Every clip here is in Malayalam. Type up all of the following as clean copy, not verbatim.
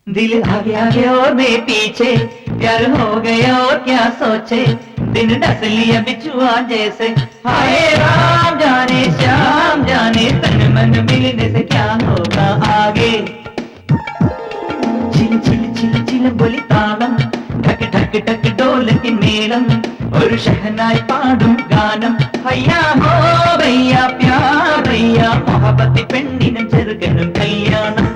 दिल आगे आगे और मैं पीछे, प्यार हो गया और क्या सोचे, दिन डस लिया बिछुआ जैसे। हाय राम जाने श्याम जाने, तन मन मिलने से क्या होगा आगे। चिल चिल चिल चिल बोली तालम, ढक ढक ढक ढोल की मेलम, और शहनाई पाडुम गानम। भैया हो भैया प्यार भैया, मोहब्बती പെണ്ണിനും ചെറുകനും കല്യാണം.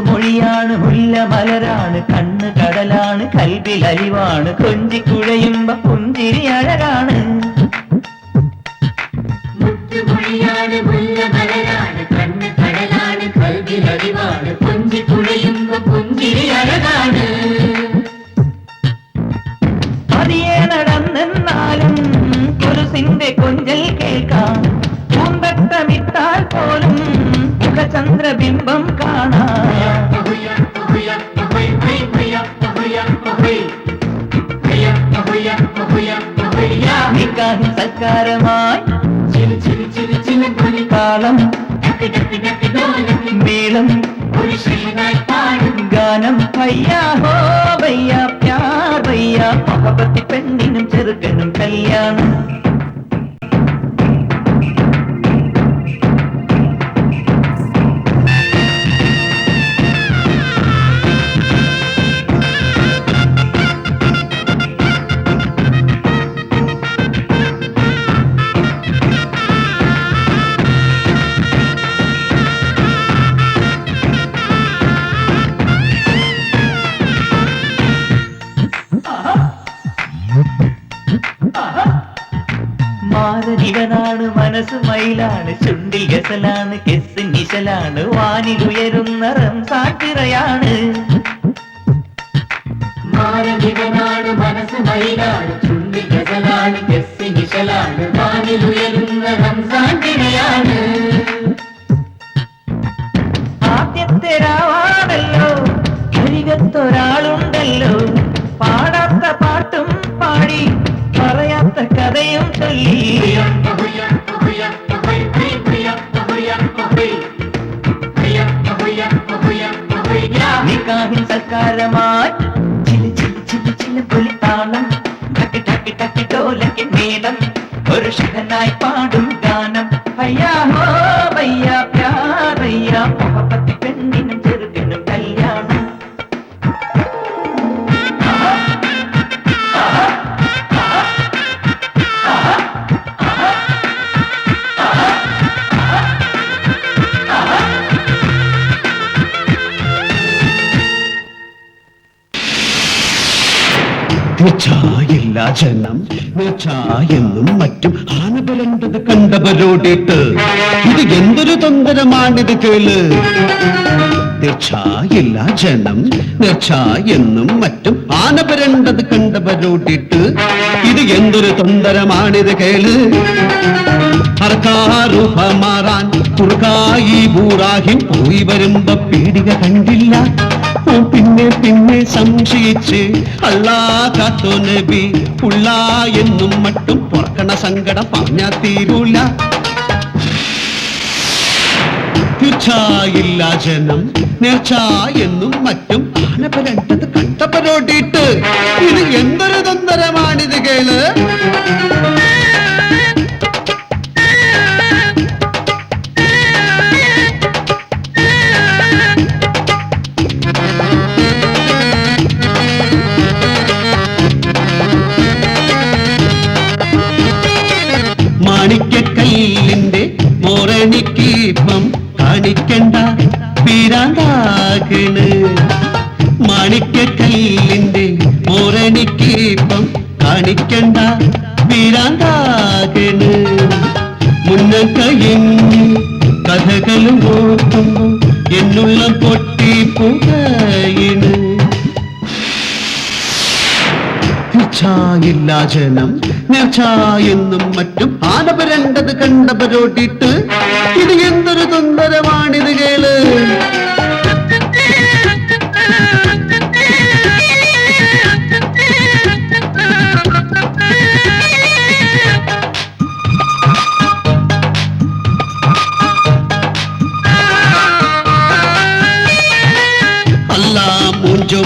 മൊഴിയാണ് മുല്ല മലരാണ്, കണ്ണ് കടലാണ് കൽവിൽ അലിവാണ്, കൊഞ്ചിക്കുഴയുമ്പോ പുഞ്ചിരി അഴകാണ്. മുത്തുമൊഴിയാണ് മുല്ല മലരാണ്, കണ്ണ് കടലാണ് കൽവിൽ അലിവാണ്, കൊഞ്ചിക്കുഴയുമ്പോ പുഞ്ചിരി അഴകാണ്. പതിയെ നടന്നെന്നാലും കുരുസിന്റെ കൊഞ്ചൽ കേൾക്കാം, പൂന്തട്ടമിട്ടാൽ പോലും മുഖചന്ദ്രബിംബം കാണാം. നിക്കാഹിൻ സൽക്കാരമായി താളം മേളം ഗാനം. ഭയ്യാ ഹോ ഭയ്യാ പ്യാർ ഭയ്യാ, മോഹബത്തി പെണ്ണിനും ചെറുക്കനും കല്യാണം. മാരനിവനാണ് മനസ്സ് മയിലാണ്, ചുണ്ടിൽ ഗസലാണ് കെസ് നിശലാണ്, വാനിലുയരുന്ന റംസാട്ടിറയാണ്. മാരനിവനാണ് മനസ്സ് മയിലാണ്, ചുണ്ടിൽ ഗസലാണ് കെസ് നിശലാണ്, വാനിലുയരുന്ന റംസാട്ടിറയാണ്. ആദ്യത്തെ രാവാണല്ലോ അരികത്തൊരാളുണ്ടല്ലോ, പാടാത്ത പാട്ടും പാടി പറയാത്ത കഥയും ചൊല്ലി. നിക്കാഹിൻ സൽക്കാരമായി ചില ചില ചില ചില പൊലിത്താളം, ഠക്ക് ഠക്ക് ഠക്ക് ഢോലക്ക് മേളം, ഒരു ഷഹനായി പാടും ഗാനം. ഭയ്യാ ഹോ ഭയ്യാ പ്യാർ ഭയ്യാ, മോഹബത്തി പെണ്ണിനും ചെറുക്കനും കല്യാണം. തീർച്ചയായില്ല ജനം തീർച്ചയെന്നും മറ്റും ആനപരണ്ടത് കണ്ടവരോടിട്ട്, ഇത് എന്തൊരു തൊന്തരമാണിത് കേള്. തീർച്ചയില്ല ജനം തീർച്ചയെന്നും മറ്റും ആനപരണ്ടത് കണ്ടവരോടിട്ട്, ഇത് എന്തൊരു തൊന്തരമാണിത് കേള്. അർക്കാറുഹ മാറാൻ കുറുക്കായി ബൂറാഹിം പോയി വരുമ്പോ പീടിക കണ്ടില്ല, പിന്നെ പിന്നെ സംശയിച്ച് അല്ലാ കാത്തോ നബി പുള്ള എന്നും മട്ടും പൊറക്കണ സങ്കടം പറഞ്ഞാ തീരൂല. തീർച്ചയില്ല ജനം നേർച്ച എന്നും മറ്റും ആനപരണ്ടത് കണ്ടവരോടിട്ട്, ഇത് എന്തൊരു തൊന്തരമാണിത് കേള്. പിരാന്താകണ് മാണിക്കക്കല്ലിന്റെ മോറണിക്കിപ്പം കാണിക്കണ്ട പിരാന്താകണ് മുന്നക്കയെങ്ങി കഥകളും ഓർക്കുമ്പോ എന്നുള്ള പൊട്ടി പുകയിണ് തീർച്ചയില്ല ജനം നേർച്ചയെന്നും മറ്റും ആനപരണ്ടത് കണ്ടവരോട്ടിട്ട് ഇത് എന്തൊരു തൊന്തരമാണിത് കേള്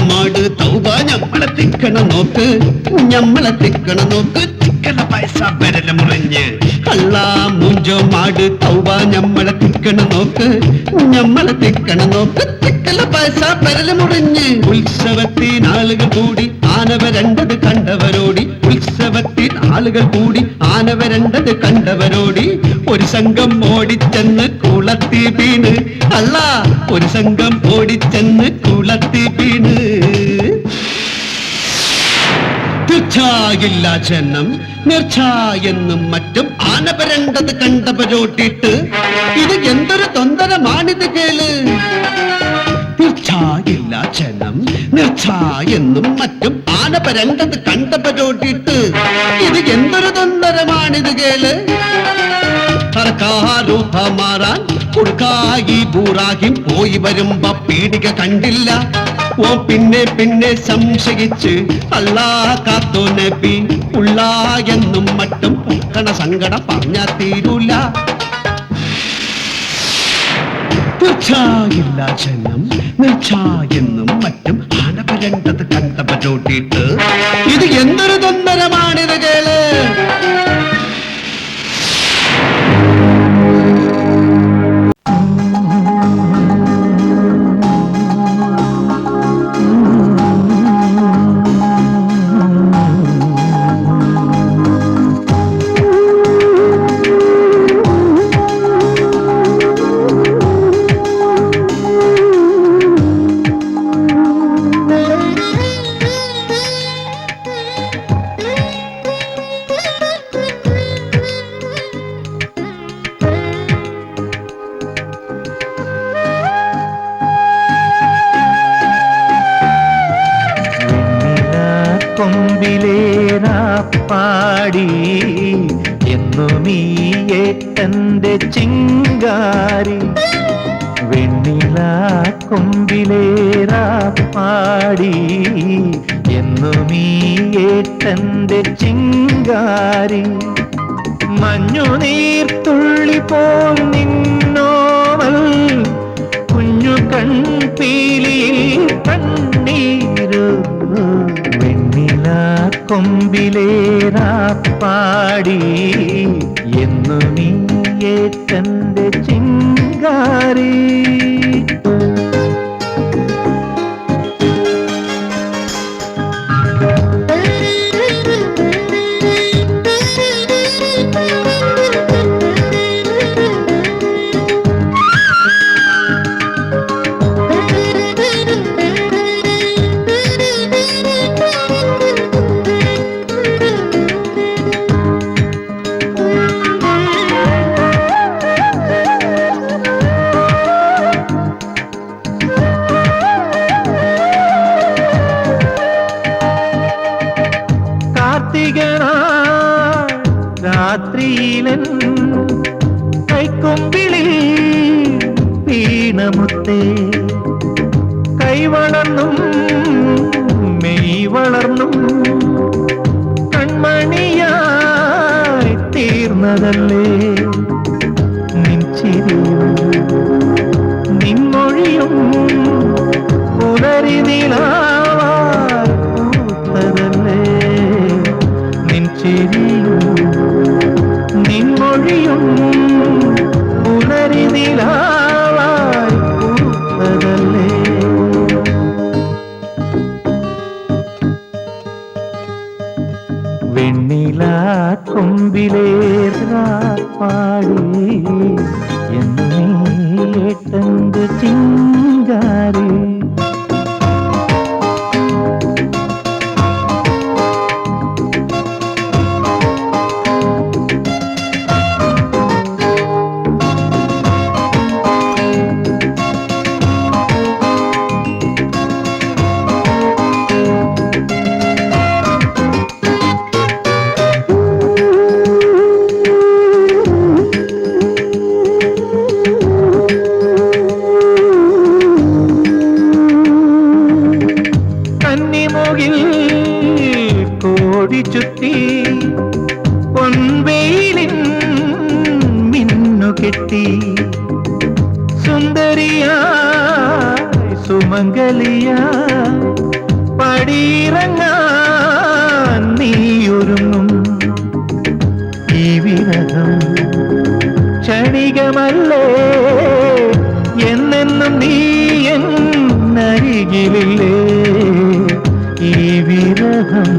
മാട് തൗബ ഞമ്മളെ തിക്കണ നോക്ക് ചിക്കന പൈസ ബരല മുറിഞ്ഞ് അല്ലാ മൂഞ്ചോ മാട് തൗബ ഞമ്മളെ തിക്കണ നോക്ക് ചിക്കല പൈസ ബരല മുറിഞ്ഞ് ഉത്സവത്തിൽ ആളുകൾ കൂടി ആനവരണ്ടത് കണ്ടവരോടി ആനവരണ്ടത് കണ്ടവരോടി ഒരു സംഘം ഓടിച്ചെന്ന് കുളത്തി വീണ് അല്ല ഒരു സംഘം ഓടിച്ചെന്ന് കുളത്തി വീണ് തീർച്ചയില്ല ജനം നേർച്ചയെന്നും മറ്റും ആനവരണ്ടത് കണ്ടവരോട്ടിട്ട് ഇത് എന്തൊരു തൊന്തരമാണിത് കേള് തീർച്ചയില്ല ജനം നേർച്ചയെന്നും മറ്റും ആനപരണ്ടത് കണ്ടവരോട്ടിട്ട് ഇത് എന്തൊരു തൊന്തരമാണിത് കേള് സർക്കാരൂപ മാറാൻ കുടുക്കായി ബൂറാഹിം പോയി വരുമ്പോ പീടിക കണ്ടില്ല ഓ പിന്നെ സംശയിച്ച് അല്ലാ കാത്തോ നബി ഉള്ള എന്നും മറ്റും പൊക്കണ സങ്കടം പറഞ്ഞാ തീരൂല തീർച്ചയില്ല ജനം നേർച്ചയെന്നും മറ്റും ആനപരണ്ടത് കണ്ടവരോട്ടിട്ട് ഇത് എന്തൊരു തൊന്തരമാണിത് കേള് പാടി എന്നുമീ ഏട്ടന്റെ ചിങ്കാരി വെണ്ണില കൊമ്പിലേറാ പാടി എന്നുമീ ഏട്ടന്റെ ചിങ്കാരി മഞ്ഞുനീർത്തുള്ളി പോൽ നിന്നോവൽ കുഞ്ഞു കൺപീലിയിൽ കണ്ണീരു കൊമ്പിലേറാ പാടി എന്നുമീ ഏട്ടന്റെ ചിങ്കാരി രാത്രിയിലൻ കൈക്കൊമ്പിളിൽ വീണമുത്തേ കൈവളർന്നും മെയ് വളർന്നും കൺമണിയായി തീർന്നതല്ലേ നിൻ ചിരിയും നിൻമൊഴിയും പുലരി നിലാവായി പൂത്തതല്ലേ നിൻ ചിരിയും നിൻമൊഴിയും പുലരി നിലാവായി പൂത്തതല്ലേ വെണ്ണില കൊമ്പിലേറാ പാടി എന്നീ ഏട്ടന്റെ ചിങ്കാരി നീ എന്നരികിലില്ലേ ഈ വിരഹം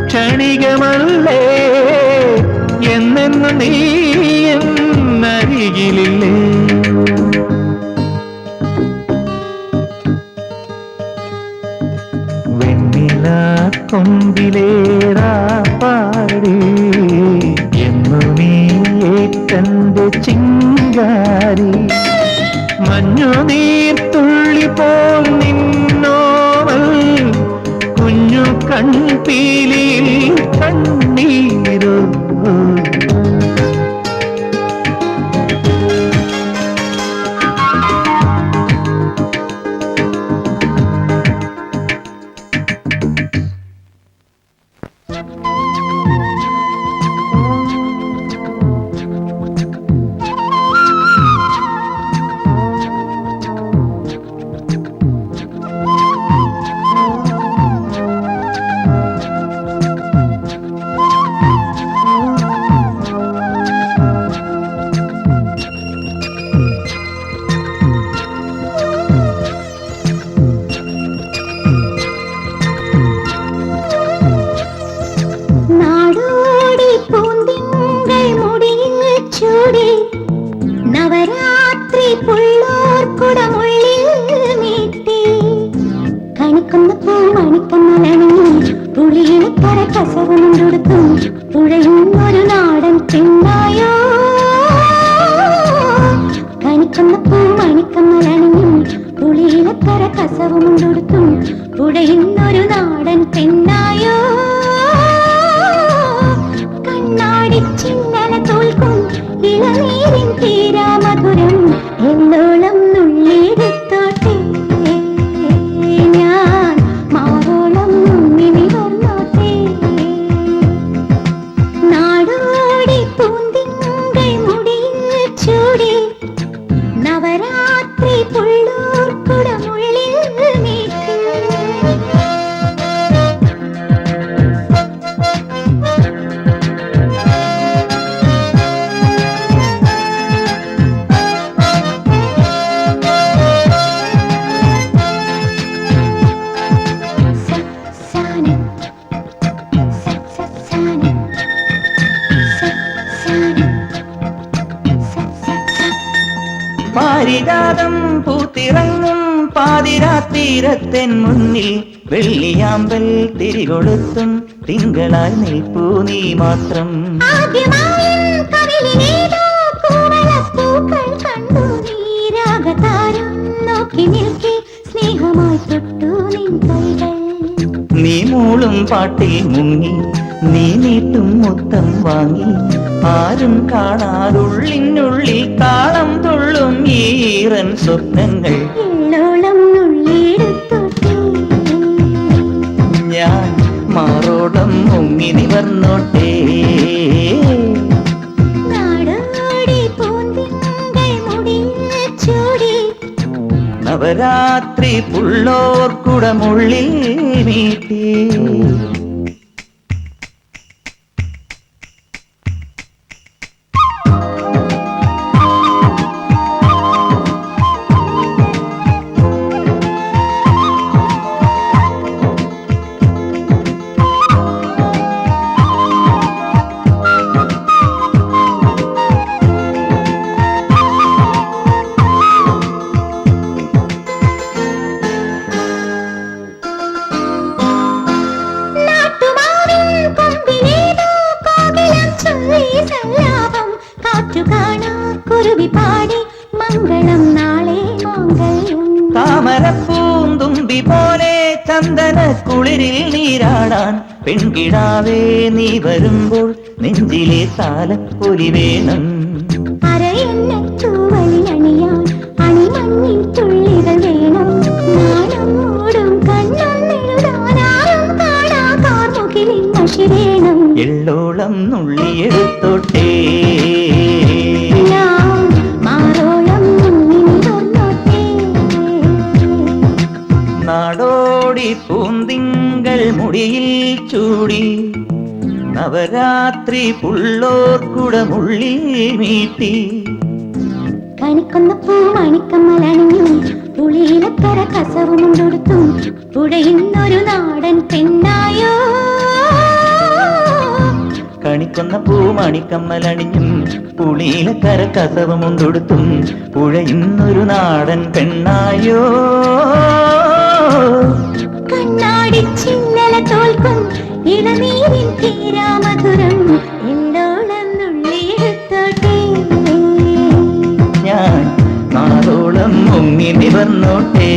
ക്ഷണികമല്ലേ എന്നെന്ന് നീ എന്നരികിലില്ലേ കൊമ്പിലേറാ പാടി എന്നു നീ ഏറ്റന്റെ ചിങ്കാരി മഞ്ഞു നീർത്തുള്ളി പോൽ നിന്നോവൽ കുഞ്ഞു കൺപീലിയിൽ കണ്ണീരോ നവരാത്രി പുള്ളോർക്കുടമുള്ളിൽ നീട്ടി കണിക്കുന്ന പൂ മണിക്കമ്മലണിഞ്ഞും പുളിയിന് കര കസവമുണ്ടെടുത്തും തുഴയും ഒരു നാടൻ പെണ്ണായോ കണിക്കുന്ന പൂ മണിക്കമ്മലണിഞ്ഞും പുളിയിന് കര കസവമുണ്ടെടുത്തും തുഴയും ഒരു നാടൻ പെണ്ണായോ കണ്ണാടി ചിന്നല തോൽക്കും ഇളനീരിൻ തീരാമധുരം എന്നോളം നുള്ളിയെടുത്തോട്ടെ ഞാൻ മാറോളം മുന്നിനി വന്നോട്ടെ നാടോടി പൂന്തിങ്കൾ മുടിയിൽ ചൂടി നവരാത്രി പുള്ളോർക്കുടമുള്ളിൽ നീട്ടി പാരിജാതം പൂത്തിറങ്ങും പാതിരാത്തീരത്തിൻ മുന്നിൽ വെള്ളിയാമ്പൽ തിരികൊളുത്തും തിങ്കളായി നിൽപ്പൂ നീ മാത്രം നീ മൂളും പാട്ടിൽ മുങ്ങി നീ നീട്ടും മുത്തം വാങ്ങി ആരും കാണാതുള്ളിനുള്ളിൽ താളം തുള്ളും ഈറൻ സ്വപ്നങ്ങൾ ഞാൻ മാറോടം മുങ്ങി നിവർന്നോട്ടേ നവരാത്രി പുള്ളോർക്കുടമുള്ളിൽ നീട്ടി താമരപ്പൂന്തുമ്പി പോലെ ചന്ദന കുളിരിൽ നീരാടാൻ പെൺകിടാവേ നീ വരുമ്പോൾ നെഞ്ചിലെ താലപ്പൊലി വേണം എള്ളോളം നുള്ളിയെടുത്തോട്ടേ നാടോടി പൂന്തിങ്കൾ മുടിയിൽ ചൂടി നവരാത്രി പുള്ളോർക്കുടമുള്ളിൽ മീട്ടി കണിക്കൊന്ന പൂ മണിക്കമ്മലണിഞ്ഞും പുളിയിലക്കര കസവും കൊടുത്തും പുഴയുന്നൊരു നാടൻ പെണ്ണായോ കണിക്കൊന്ന പൂ മണിക്കമ്മലണിഞ്ഞും പുളിയിലക്കര കസവും കൊടുത്തും പുഴയുന്നൊരു നാടൻ പെണ്ണായോ കണ്ണാടി ചിന്നല തോൽക്കും ഇളനീരിൻ തീരാമധുരം എന്തോളം നുള്ളിയെടുത്തോട്ടെ ഞാൻ നാളോളം മുങ്ങി നിവർന്നോട്ടേ